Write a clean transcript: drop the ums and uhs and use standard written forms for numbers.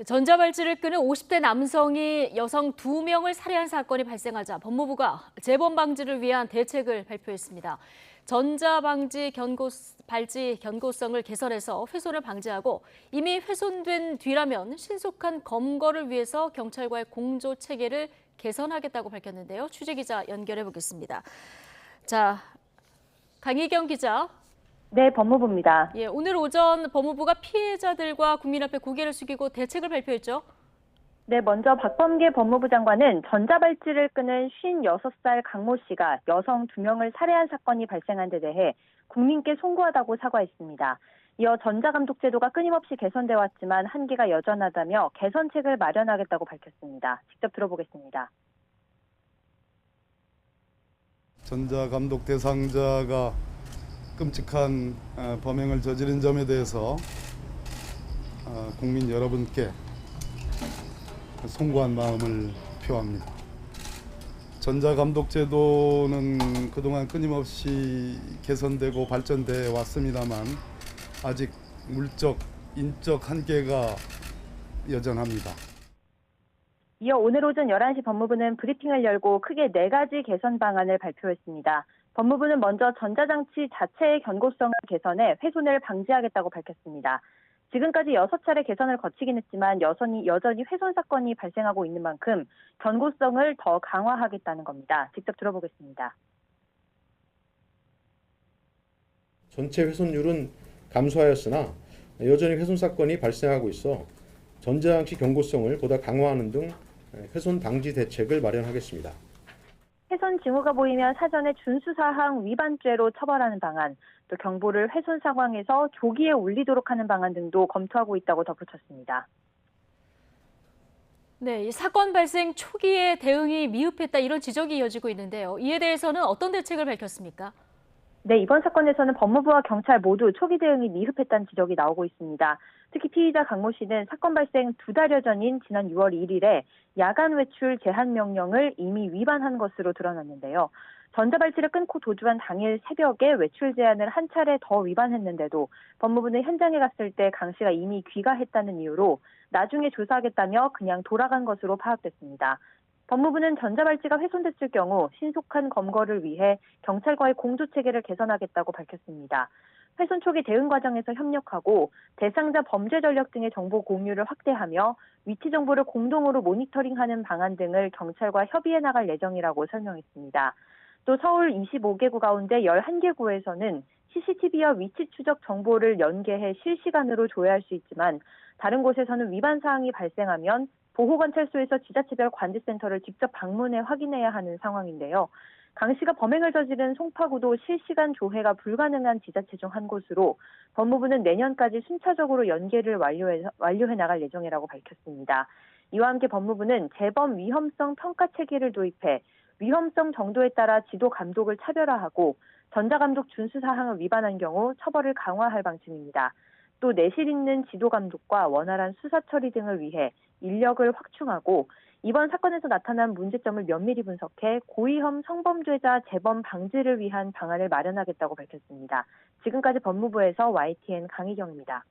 전자발찌를 끄는 50대 남성이 여성 2명을 살해한 사건이 발생하자 법무부가 재범 방지를 위한 대책을 발표했습니다. 발찌 견고성을 개선해서 훼손을 방지하고 이미 훼손된 뒤라면 신속한 검거를 위해서 경찰과의 공조 체계를 개선하겠다고 밝혔는데요. 취재 기자 연결해 보겠습니다. 자, 강희경 기자. 네, 법무부입니다. 예, 오늘 오전 법무부가 피해자들과 국민 앞에 고개를 숙이고 대책을 발표했죠. 네, 먼저 박범계 법무부 장관은 전자발찌를 끄는 56살 강모 씨가 여성 2명을 살해한 사건이 발생한 데 대해 국민께 송구하다고 사과했습니다. 이어 전자감독 제도가 끊임없이 개선돼 왔지만 한계가 여전하다며 개선책을 마련하겠다고 밝혔습니다. 직접 들어보겠습니다. 전자감독 대상자가 끔찍한 범행을 저지른 점에 대해서 국민 여러분께 송구한 마음을 표합니다. 전자감독 제도는 그동안 끊임없이 개선되고 발전돼 왔습니다만 아직 물적, 인적 한계가 여전합니다. 이어 오늘 오전 11시 법무부는 브리핑을 열고 크게 4가지 개선 방안을 발표했습니다. 법무부는 먼저 전자장치 자체의 견고성을 개선해 훼손을 방지하겠다고 밝혔습니다. 지금까지 6차례 개선을 거치긴 했지만 여전히 훼손 사건이 발생하고 있는 만큼 견고성을 더 강화하겠다는 겁니다. 직접 들어보겠습니다. 전체 훼손율은 감소하였으나 여전히 훼손 사건이 발생하고 있어 전자장치 견고성을 보다 강화하는 등 훼손 방지 대책을 마련하겠습니다. 훼손 징후가 보이면 사전에 준수사항 위반죄로 처벌하는 방안, 또 경보를 훼손 상황에서 조기에 울리도록 하는 방안 등도 검토하고 있다고 덧붙였습니다. 네, 이 사건 발생 초기에 대응이 미흡했다 이런 지적이 이어지고 있는데요. 이에 대해서는 어떤 대책을 밝혔습니까? 네, 이번 사건에서는 법무부와 경찰 모두 초기 대응이 미흡했다는 지적이 나오고 있습니다. 특히 피의자 강모 씨는 사건 발생 2달여 전인 지난 6월 1일에 야간 외출 제한 명령을 이미 위반한 것으로 드러났는데요. 전자발찌를 끊고 도주한 당일 새벽에 외출 제한을 한 차례 더 위반했는데도 법무부는 현장에 갔을 때 강 씨가 이미 귀가했다는 이유로 나중에 조사하겠다며 그냥 돌아간 것으로 파악됐습니다. 법무부는 전자발찌가 훼손됐을 경우 신속한 검거를 위해 경찰과의 공조체계를 개선하겠다고 밝혔습니다. 훼손 초기 대응 과정에서 협력하고 대상자 범죄 전력 등의 정보 공유를 확대하며 위치 정보를 공동으로 모니터링하는 방안 등을 경찰과 협의해 나갈 예정이라고 설명했습니다. 또 서울 25개구 가운데 11개 구에서는 CCTV와 위치 추적 정보를 연계해 실시간으로 조회할 수 있지만 다른 곳에서는 위반 사항이 발생하면 보호관찰소에서 지자체별 관제센터를 직접 방문해 확인해야 하는 상황인데요. 강 씨가 범행을 저지른 송파구도 실시간 조회가 불가능한 지자체 중 한 곳으로 법무부는 내년까지 순차적으로 연계를 완료해 나갈 예정이라고 밝혔습니다. 이와 함께 법무부는 재범 위험성 평가 체계를 도입해 위험성 정도에 따라 지도 감독을 차별화하고 전자감독 준수 사항을 위반한 경우 처벌을 강화할 방침입니다. 또 내실 있는 지도 감독과 원활한 수사 처리 등을 위해 인력을 확충하고 이번 사건에서 나타난 문제점을 면밀히 분석해 고위험 성범죄자 재범 방지를 위한 방안을 마련하겠다고 밝혔습니다. 지금까지 법무부에서 YTN 강희경입니다.